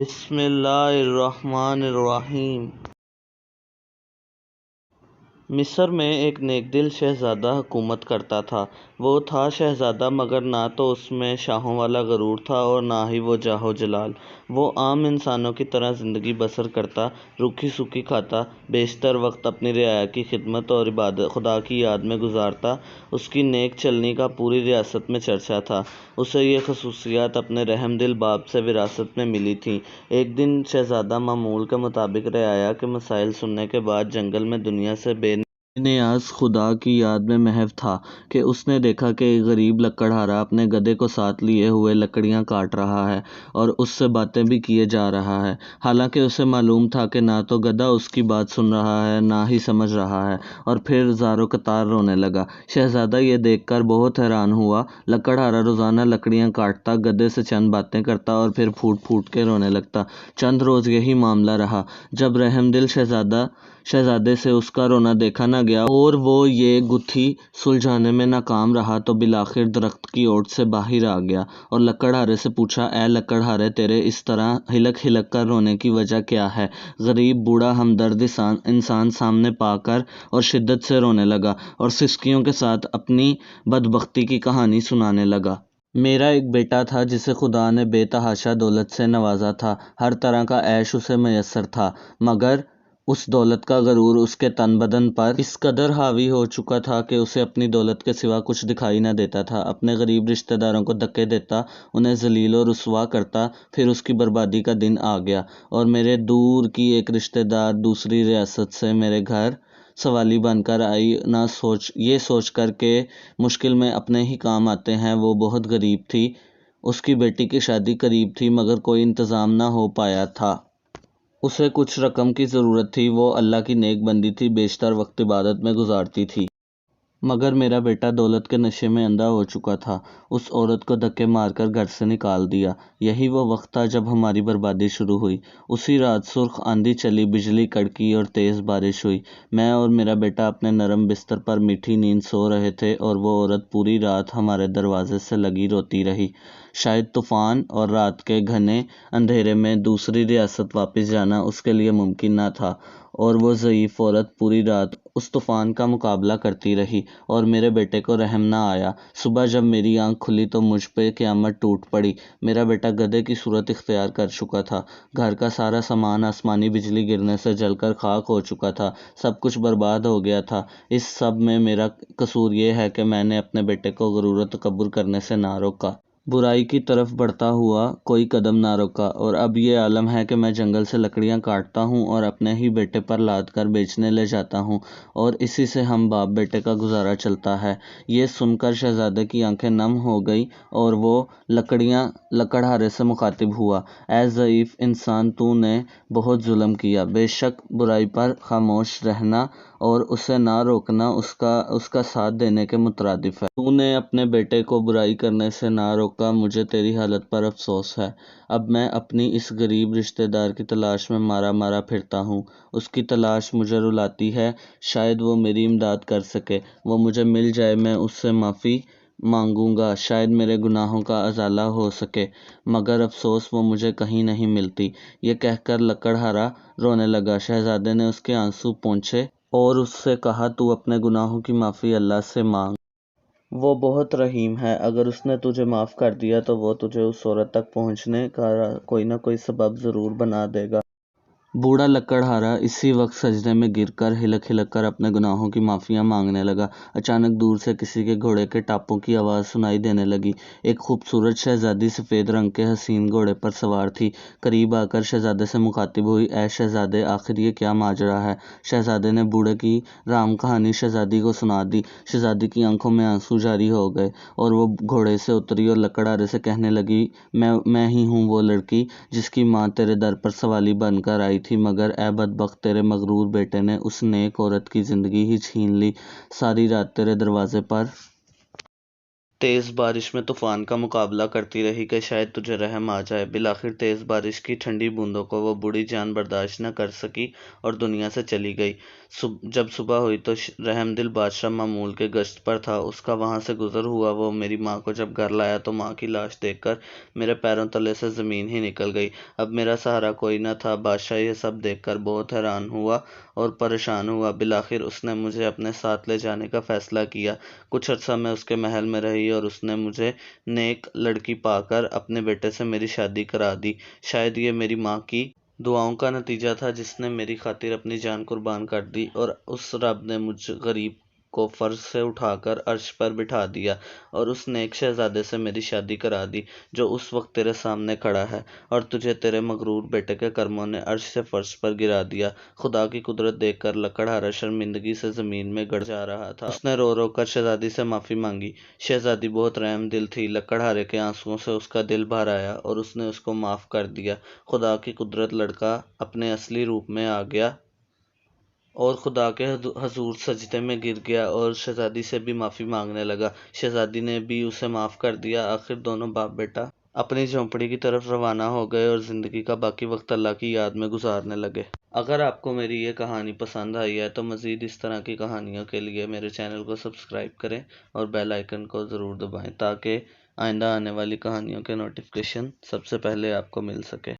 بسم اللہ الرحمن الرحیم۔ مصر میں ایک نیک دل شہزادہ حکومت کرتا تھا۔ وہ تھا شہزادہ مگر نہ تو اس میں شاہوں والا غرور تھا اور نہ ہی وہ جاہ و جلال۔ وہ عام انسانوں کی طرح زندگی بسر کرتا، روکھی سوکھی کھاتا، بیشتر وقت اپنی رعایا کی خدمت اور خدا کی یاد میں گزارتا۔ اس کی نیک چلنی کا پوری ریاست میں چرچا تھا۔ اسے یہ خصوصیات اپنے رحم دل باپ سے وراثت میں ملی تھیں۔ ایک دن شہزادہ معمول کے مطابق رعایا کے مسائل سننے کے بعد جنگل میں دنیا سے بے نیاز خدا کی یاد میں محو تھا کہ اس نے دیکھا کہ ایک غریب لکڑہارا اپنے گدھے کو ساتھ لیے ہوئے لکڑیاں کاٹ رہا ہے اور اس سے باتیں بھی کیے جا رہا ہے، حالانکہ اسے معلوم تھا کہ نہ تو گدھا اس کی بات سن رہا ہے نہ ہی سمجھ رہا ہے، اور پھر زارو قطار رونے لگا۔ شہزادہ یہ دیکھ کر بہت حیران ہوا۔ لکڑہارا روزانہ لکڑیاں کاٹتا، گدھے سے چند باتیں کرتا اور پھر پھوٹ پھوٹ کے رونے لگتا۔ چند روز یہی معاملہ رہا۔ جب رحم دل شہزادے سے اس کا رونا دیکھا نہ گیا اور وہ یہ گتھی سلجھانے میں ناکام رہا تو بالآخر درخت کی اوٹ سے باہر آ گیا اور لکڑہارے سے پوچھا، اے لکڑہارے، تیرے اس طرح ہلک ہلک کر رونے کی وجہ کیا ہے؟ غریب بوڑھا ہمدرد انسان سامنے پا کر اور شدت سے رونے لگا اور سسکیوں کے ساتھ اپنی بدبختی کی کہانی سنانے لگا۔ میرا ایک بیٹا تھا جسے خدا نے بے تحاشا دولت سے نوازا تھا، ہر طرح کا عیش اسے میسر تھا، مگر اس دولت کا غرور اس کے تن بدن پر اس قدر حاوی ہو چکا تھا کہ اسے اپنی دولت کے سوا کچھ دکھائی نہ دیتا تھا۔ اپنے غریب رشتہ داروں کو دھکے دیتا، انہیں ذلیل و رسوا کرتا۔ پھر اس کی بربادی کا دن آ گیا اور میرے دور کی ایک رشتہ دار دوسری ریاست سے میرے گھر سوالی بن کر آئی، یہ سوچ کر کہ مشکل میں اپنے ہی کام آتے ہیں۔ وہ بہت غریب تھی، اس کی بیٹی کی شادی قریب تھی مگر کوئی انتظام نہ ہو پایا تھا۔ اسے کچھ رقم کی ضرورت تھی۔ وہ اللہ کی نیک بندی تھی، بیشتر وقت عبادت میں گزارتی تھی، مگر میرا بیٹا دولت کے نشے میں اندھا ہو چکا تھا۔ اس عورت کو دھکے مار کر گھر سے نکال دیا۔ یہی وہ وقت تھا جب ہماری بربادی شروع ہوئی۔ اسی رات سرخ آندھی چلی، بجلی کڑکی اور تیز بارش ہوئی۔ میں اور میرا بیٹا اپنے نرم بستر پر میٹھی نیند سو رہے تھے اور وہ عورت پوری رات ہمارے دروازے سے لگی روتی رہی۔ شاید طوفان اور رات کے گھنے اندھیرے میں دوسری ریاست واپس جانا اس کے لیے ممکن نہ تھا، اور وہ ضعیف عورت پوری رات اس طوفان کا مقابلہ کرتی رہی اور میرے بیٹے کو رحم نہ آیا۔ صبح جب میری آنکھ کھلی تو مجھ پہ قیامت ٹوٹ پڑی۔ میرا بیٹا گدھے کی صورت اختیار کر چکا تھا، گھر کا سارا سامان آسمانی بجلی گرنے سے جل کر خاک ہو چکا تھا، سب کچھ برباد ہو گیا تھا۔ اس سب میں میرا قصور یہ ہے کہ میں نے اپنے بیٹے کو غرور و تکبر کرنے سے نہ روکا، برائی کی طرف بڑھتا ہوا کوئی قدم نہ روکا، اور اب یہ عالم ہے کہ میں جنگل سے لکڑیاں کاٹتا ہوں اور اپنے ہی بیٹے پر لاد کر بیچنے لے جاتا ہوں، اور اسی سے ہم باپ بیٹے کا گزارا چلتا ہے۔ یہ سن کر شہزادے کی آنکھیں نم ہو گئیں اور وہ لکڑہارے سے مخاطب ہوا، اے ضعیف انسان، تو نے بہت ظلم کیا۔ بے شک برائی پر خاموش رہنا اور اسے نہ روکنا اس کا ساتھ دینے کے مترادف ہے۔ تو نے اپنے بیٹے کو برائی کرنے سے نہ روکا، مجھے تیری حالت پر افسوس ہے۔ اب میں اپنی اس غریب رشتہ دار کی تلاش میں مارا مارا پھرتا ہوں۔ اس کی تلاش مجھے رلاتی ہے، شاید وہ میری امداد کر سکے۔ وہ مجھے مل جائے، میں اس سے معافی مانگوں گا، شاید میرے گناہوں کا ازالہ ہو سکے، مگر افسوس وہ مجھے کہیں نہیں ملتی۔ یہ کہہ کر لکڑہارا رونے لگا۔ شہزادے نے اس کے آنسو پونچھے اور اس سے کہا، تو اپنے گناہوں کی معافی اللہ سے مانگ، وہ بہت رحیم ہے۔ اگر اس نے تجھے معاف کر دیا تو وہ تجھے اس عورت تک پہنچنے کا کوئی نہ کوئی سبب ضرور بنا دے گا۔ بوڑھا لکڑہارا اسی وقت سجدے میں گر کر ہلک ہلک کر اپنے گناہوں کی معافیاں مانگنے لگا۔ اچانک دور سے کسی کے گھوڑے کے ٹاپوں کی آواز سنائی دینے لگی۔ ایک خوبصورت شہزادی سفید رنگ کے حسین گھوڑے پر سوار تھی۔ قریب آ کر شہزادے سے مخاطب ہوئی، اے شہزادے، آخر یہ کیا ماجرا ہے؟ شہزادے نے بوڑھے کی رام کہانی شہزادی کو سنا دی۔ شہزادی کی آنکھوں میں آنسو جاری ہو گئے اور وہ گھوڑے سے اتری اور لکڑہارے سے کہنے لگی، میں ہی ہوں وہ لڑکی جس کی ماں تیرے در پر سوالی بن کر آئی تھی، مگر اے بدبخت، تیرے مغرور بیٹے نے اس نیک عورت کی زندگی ہی چھین لی۔ ساری رات تیرے دروازے پر تیز بارش میں طوفان کا مقابلہ کرتی رہی کہ شاید تجھے رحم آ جائے۔ بالآخر تیز بارش کی ٹھنڈی بوندوں کو وہ بوڑھی جان برداشت نہ کر سکی اور دنیا سے چلی گئی۔ جب صبح ہوئی تو رحم دل بادشاہ معمول کے گشت پر تھا۔ اس کا وہاں سے گزر ہوا وہ میری ماں کو جب گھر لایا تو ماں کی لاش دیکھ کر میرے پیروں تلے سے زمین ہی نکل گئی۔ اب میرا سہارا کوئی نہ تھا۔ بادشاہ یہ سب دیکھ کر بہت حیران ہوا اور پریشان ہوا۔ بالآخر اس نے مجھے اپنے ساتھ لے جانے کا فیصلہ کیا۔ کچھ عرصہ میں اس کے محل میں رہی اور اس نے مجھے نیک لڑکی پا کر اپنے بیٹے سے میری شادی کرا دی۔ شاید یہ میری ماں کی دعاؤں کا نتیجہ تھا جس نے میری خاطر اپنی جان قربان کر دی، اور اس رب نے مجھ غریب کو فرش سے اٹھا کر عرش پر بٹھا دیا اور اس نیک شہزادے سے میری شادی کرا دی جو اس وقت تیرے سامنے کھڑا ہے، اور تجھے تیرے مغرور بیٹے کے کرموں نے عرش سے فرش پر گرا دیا۔ خدا کی قدرت دیکھ کر لکڑہارا شرمندگی سے زمین میں گڑ جا رہا تھا۔ اس نے رو رو کر شہزادی سے معافی مانگی۔ شہزادی بہت رحم دل تھی۔ لکڑہارے کے آنسوؤں سے اس کا دل بھر آیا اور اس نے اس کو معاف کر دیا۔ خدا کی قدرت لڑکا اپنے اصلی روپ میں آ گیا اور خدا کے حضور سجدے میں گر گیا اور شہزادی سے بھی معافی مانگنے لگا۔ شہزادی نے بھی اسے معاف کر دیا۔ آخر دونوں باپ بیٹا اپنی جھونپڑی کی طرف روانہ ہو گئے اور زندگی کا باقی وقت اللہ کی یاد میں گزارنے لگے۔ اگر آپ کو میری یہ کہانی پسند آئی ہے تو مزید اس طرح کی کہانیوں کے لیے میرے چینل کو سبسکرائب کریں اور بیل آئیکن کو ضرور دبائیں تاکہ آئندہ آنے والی کہانیوں کے نوٹیفیکیشن سب سے پہلے آپ کو مل سکے۔